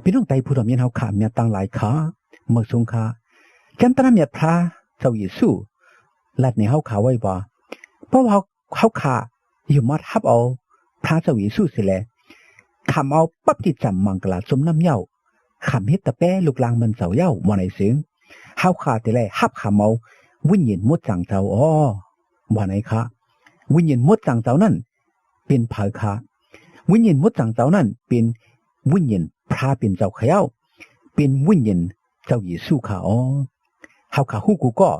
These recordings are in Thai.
พี่น้องไตผู้ทำยันเฮาขาเมียตั้งหลายขาเมื่อสงขาจันตนาเมียพระเจ้าเยซูลัดในเฮาขาไว้บ่เพราะว่าเฮาขาอยู่มาทับเอาพระเจ้าเยซูสิแลคำเอาปั๊บที่จำมังกลาสมน้ำเย้าคำเฮ็ดตะแป้ลูกลางมันเสาเย้าว่าในเสียงเฮาขาแต่แลฮับคำเอาวิญญาณมดจังเจ้าว่าไหนคะวิญญาณมดจังเจ้านั่นเป็นเผาคะวิญญาณมดจังเจ้านั่นเป็นวิญญาณพระเป็นเจ้าเขย่าเป็นวิญญาณเจ้าเยซูค่ะเฮาขาฮู้กูก็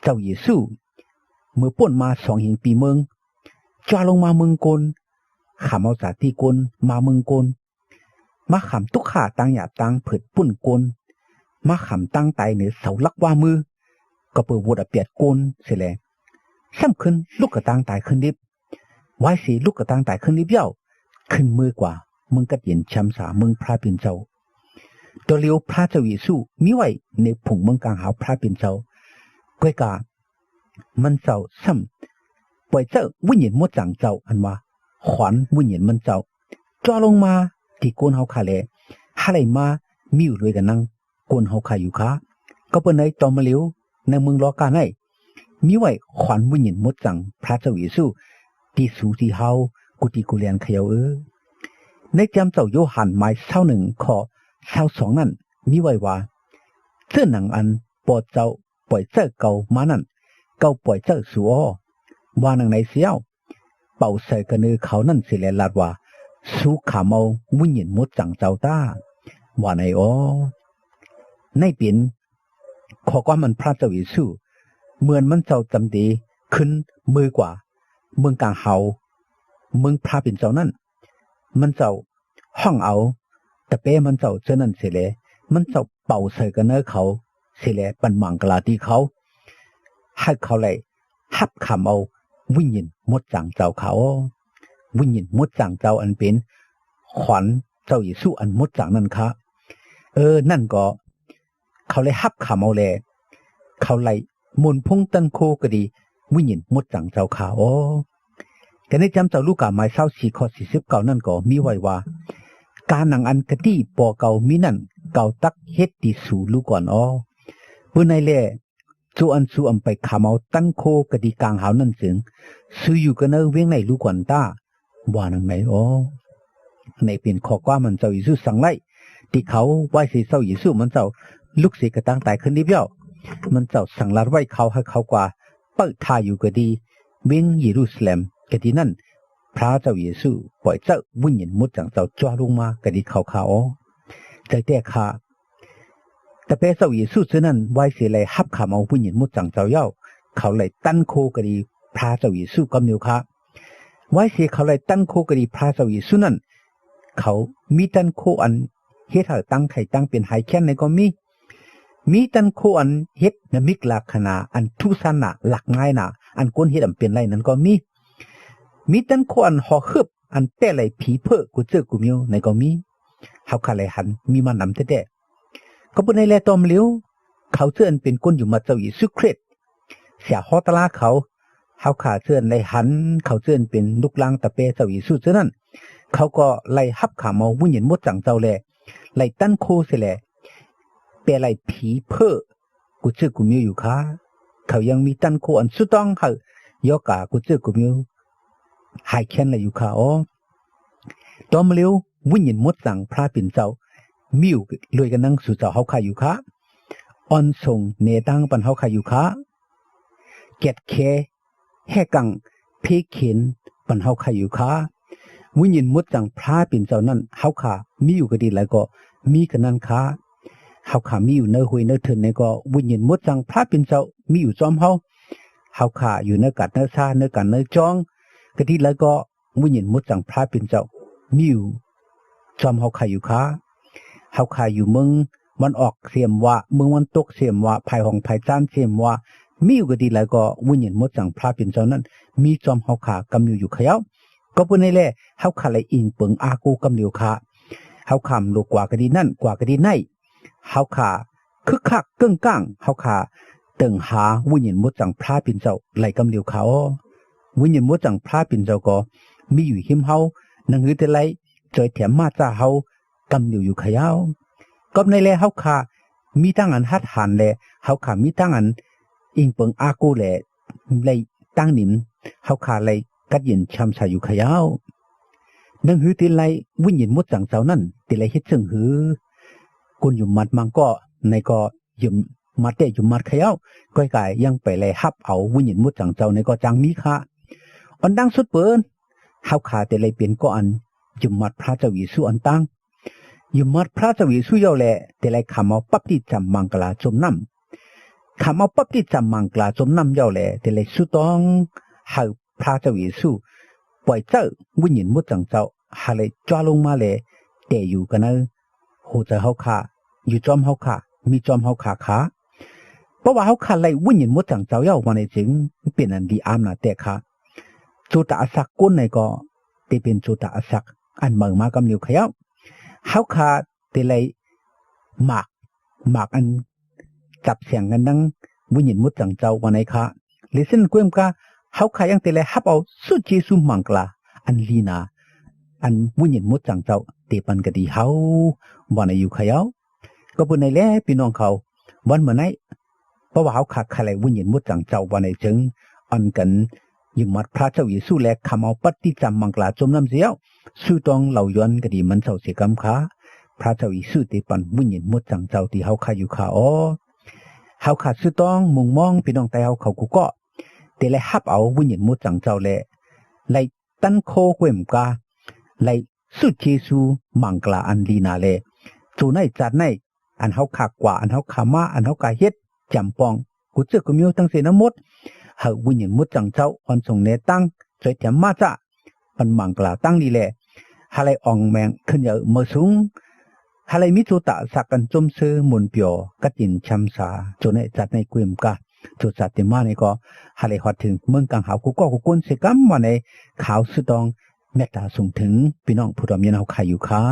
เจ้าเยซูเมื่อป่นมา2,000 ปีเมืองจาลงมาเมืองกลขามเอาจากที่กลมาเมืองกลมาขำตุกขาตังหยาตังเผิดปุ่นกลมาขำตั้งไตเหนือเสาลักว่ามือก็เปิดวัดเปียดกลเสียแลซ้ำขึ้นลูกกระตังตายขึ้นดิบไว้สีลูกกระตังตายขึ้นดิบเย้าขึ้นมือกว่ามึงก็เห็นช้ำสามึงพระเป็นเจ้าตัวเลี้ยวพระเจ้าเยซูมีไว้ในผงเมืองกลางหาพระเป็นเจ้าก้อยกามันเจ้าซ้ำปล่อยเจ้าวิญญาณมดจังเจ้าอันว่าขวัญวิญญาณมันเจ้าจ่อลงมาที่โกนเฮาคาเลหาไหลมามีอยู่ด้วยกันนั่งโกนเฮาคาอยู่ค่ะก็เป็นในตอมมาเลี้ยวในเมืองลอกาให้มีไว้ขวัญวิญญาณมดจังพระเจ้าเยซูที่สูที่เฮากุฏิกุเลียนเขียวในจำเจ้าโยหันหมาย21ข้อ22นั่นมีไว้ว่าเจ้าหนังอันปอดเจ้าปล่อยเจ้าเก่ามานั่นเก่าปล่อยเจ้าสัวว่านังในเสียวเป่าใส่กระนือเขานั่นสิแลลาดว่าสู้ขาเมาวิญญาณมดจังเจ้าต้าว่าในในเปลี่ยนขอความมันพระเจ้าเยซูเหมือนมันเจ้าจำดีขึ้นมือกว่าเมืองกลางเฮาเมืองพระเป็นเจ้านั่นมันเจ้าห้องเอาแต่เป้มันเจ้าเจ้านั่นเสียแลมันเจ้าเป่าใส่กระเนื้อเขาเสียแลปันมังกลาที่เขาให้เขาเลยฮับคำเอาวิญญาณมดจังเจ้าเขาวิญญาณมดจังเจ้าอันเป็นขวัญเจ้าเยซูอันมดจังนั่นคะนั่นก็เขาเลยฮับคำเอาเลยเขาเลยมุนพงตันโคก็ดีวิญญาณมดจังเจ้าเขาแต่ในจำเจ้าลูกกาหมาย24ข้อ49นั่นก็มีไว้ว่าการหนังอันกะตี้ปอเก่ามีนั่นเก่าตักเฮ็ดติสู่ลูกก่อนปืนในแล่จูอันสูอำไปขาเมาตั้นโคกะดีกลางหาวนั่นสึงซื้ออยู่กันเนเวียงในลูกก่อนตาว่านังไหนในเป็นข้อความมันเจ้าเยซูสั่งไล่ที่เขาไหว้สิเจ้าเยซูมันเจ้าลูกศิษย์กระตั้งตายขึ้นดิบเย้ามันเจ้าสั่งลาดไว้เขาให้เขากว่าเปิดทายอยู่ก็ดีเวียงเยรูซาเล็มกะดีนั่นพระเจ้าเยซูปล่อยเจ้าวิญญาณมุดจังเจ้าจ้าลงมากะดีเขาใจแต่ขาแต่เป้เจ้าเยซูเช่นนั้นไว้เสียเลยฮับขาเอาวิญญาณมุดจังเจ้าเย้าเขาเลยตั้นโคกะดีพระเจ้าเยซูกำเนิดค่ะไว้เสียเขาเลยตั้นโคกะดีพระเจ้าเยซูนั่นเขามีตั้นโคอันเฮ็ดให้ตั้งไข่ตั้งเป็นหายแค้นในก็มีตั้นโคอันเฮ็ดนมิกลักษณะอันทุสันนะหลักง่ายนะอันก้นเฮ็ดอันเป็นไรนั้นก็มีตั้นโคอันห่อฮึบอันแต่ไรผีเพ้อกูเจอกูมีในก็มีเขาคาเลยหันมีมานำแต่ก็เป็นในแลตอมเลี้ยวเขาเชื่อเป็นก้นอยู่มาเจ้าเยซูคริสต์เสียฮอตลาเขาขาเชื่อในหันเขาเชื่อเป็นลูกลางตะเปเจ้าเยซูเช่นนั้นเขาก็ไล่ฮับขามาวิญญาณมดจังเจ้าแลไล่ตั้นโคเสียแลเปไล่ผีเพ้อกูเชื่อกูมีอยู่ค่ะเขายังมีตั้นโคอันสุดต้องเขายกากูเชื่อกูมีหายแค้นเลยอยู่ค่ะตอมเลี้ยววิญญาณมดจังพระเป็นเจ้ามิวรวยกันนั่งสู่เจ้าเฮาขายอยู่ค่ะออนส่งเนตังปันเฮาขายอยู่ค่ะเก็ดเคแห่กังเพเข็นปันเฮาขายอยู่ค่ะวิญญาณมดจังพระเป็นเจ้านั้นเฮาขามีอยู่ก็ดีแล้วก็มีกันนั่นค่ะเฮาขามีอยู่เนื้อหวยเนื้อเถินในก็วิญญาณมดจังพระเป็นเจ้ามีอยู่จอมเฮาขาอยู่เนื้อกัดเนื้อซาเนื้อกันเนื้อจองก็ดีแล้วก็วิญญาณมดจังพระเป็นเจ้ามีอยู่จอมเฮาขายอยู่ค่ะเฮาขายอยู่เมืองมันออกเสียมว่าเมืองวันตกเสียมว่าภายห้องภายจานเสียมว่ามีอยู่ก็ดีแล้วก็วิญญาณมดจังพระเป็นเจ้านั้นมีจอมเฮาขากำอยู่เขย่าก็เป็นในแลเฮาขาเลยอิงเปิงอากูกำเหลียวค่ะเฮาขำลูกกว่าก็ดีนั่นกว่าก็ดีในเฮาขาคึกคักเกิ้งก้างเฮาขาเติงหาวิญญาณมดจังพระเป็นเจ้าไหลกำเหลียวเขาวิญญาณมดจังพระเป็นเจ้าก็มีอยู่หิมเฮานังหือแต่ไรจอยแถมมาจ้าเฮา กำอยู่ขยาวก็ในแลเฮาค่ะมีตั้งอันหัดหันแลเฮาค่ะมีตั้งอันอิงเปิงอากูแลเลยตั้งนิมเฮาค่ะเลยกัดยินช้ำชาอยู่ขยาวนังหือติไลวิญญาณมุดจังเจ้านั่นติไลเฮ็ดซึ่งหือกุนอยู่มัดมังก็ในก็ยุ่มมัดเตอยู่มัดขยาวก้อยกายยังไปเลยฮับเอาวิญญาณมุดจังเจ้าในก็จังมีค่ะอันดังสุดเปิ้นเฮาค่ะติไลเป็นก็อันยุ่มมัดพระเจ้าเยซูอันตั้งยุ่มมัดพระเจ้าเยซูเยาแลติไลขามเอาปับติจำมังกลาจมน้ำขามเอาปับติจำมังกลาจมน้ำเยาแลติไลสุต้องเฮาพระเจ้าเยซูปล่อยเจ้าวิญญาณมุดจังเจ้าหาเลยจ้าลงมาเลยแต่อยู่กันนะโหจะเฮาค่ะอยู่จอมเฮาค่ะมีจอมเฮาค่ะค่ะเพราะว่าเฮาค่ะเลยวิญญาณมุดจังเจ้าเยาวันในจริงเป็นอันดีอามนะแต่ค่ะจุตอาศักก้นในก็ได้เป็นจุตอาศักอันเมืองมากำนิ้วขยาวเฮาค่ะแต่เลยหมากอันจับเสียงกันดังวิญญาณมุดจังเจ้าวันในค่ะลิซึ่งกวมกะเฮาค่ะยังแต่เลยฮับเอาสุดเยซูมังกลาอันลีนาอันวิญญาณมุดจังเจ้าเตปันกะดีเฮาวันในอยู่ขยาวก็เป็นในแลพี่น้องเขาวันเมื่อไหนเพราะว่าเฮาค่ะค่ะเลยวิญญาณมุดจังเจ้าวันในจึงอันกันยิมัดพระเจ้าเยซูแลคำเอาปฏิจำมังกลาจมน้ำเสียวสู้ต้องเหล่าย้อนกะดีมันเจ้าเสียกำขาพระเจ้าเยซูเตปันวิญญาณมุดจังเจ้าที่เฮาค่ะอยู่ค่ะอ๋อเฮาค่ะสู้ต้องมุ่งมองพี่น้องแต่เฮาเขากูก็แต่เลยฮับเอาวิญญาณมุดจังเจ้าแลไลตันโคเวมกาไลสุดเยซูมังกลาอันลีนาเลจูในจัดในอันเฮาขากว่าอันเฮาขามาอันเฮากาเฮ็ดจำปองกูเจอกูมีตั้งเสนหมดเฮาวิญญาณมุดจังเจ้าอันส่งเนตั้งใจจำมาจ้ะอันมังกลาตั้งลีแลหาไลอองแมงขึ้นเยอะมาสูงหาไลมิจุตะสักกันจมซื้อมุนเปียวกัดยินช้ำสาจูในจัดในกุมกาจุดสัตย์มาในก็หาไลฮอดถึงเมืองกังหาวกูก็กูกุนเสกัมมาในขาวสุดองเมตตาส่งถึงพี่น้องผู้ดำเนินเอาใครอยู่ค่ะ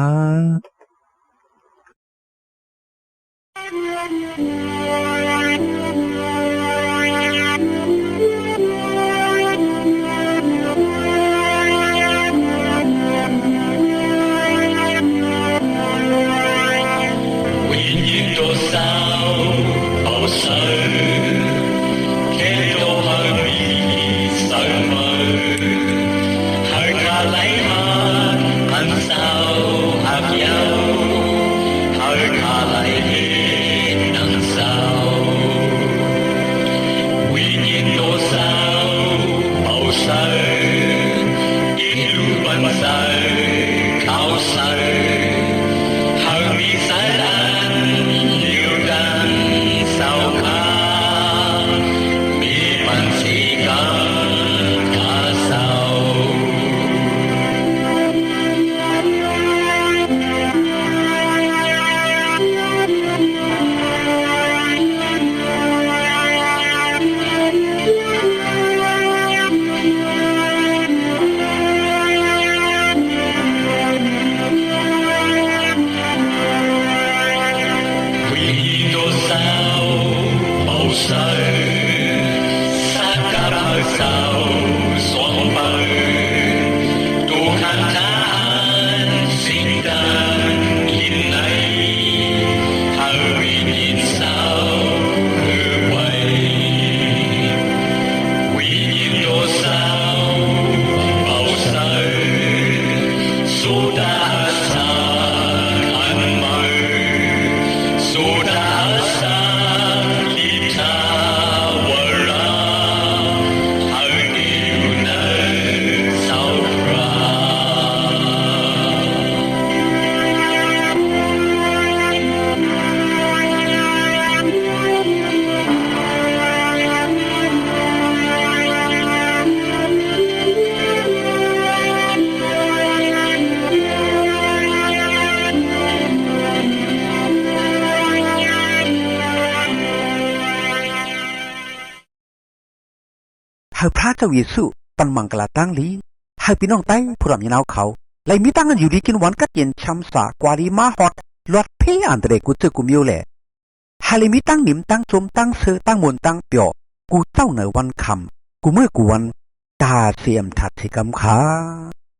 เฮาพระเจ้าเยซูปันมังกลาตั้งลีเฮาพี่น้องใต้ผู้รำยาวเขาไลมีตั้งกันอยู่ดีกินวันกัดเย็นช้ำสากวาลีมาฮอดลอดเพอันเดรกูเจอกูมิวแหละฮาเลมีตั้งนิมตั้งจมตั้งเสือตั้งมนตั้งเปียวกูเจ้าเหนือวันคำกูเมื่อกูวันตาเสียมถัดสิกำขา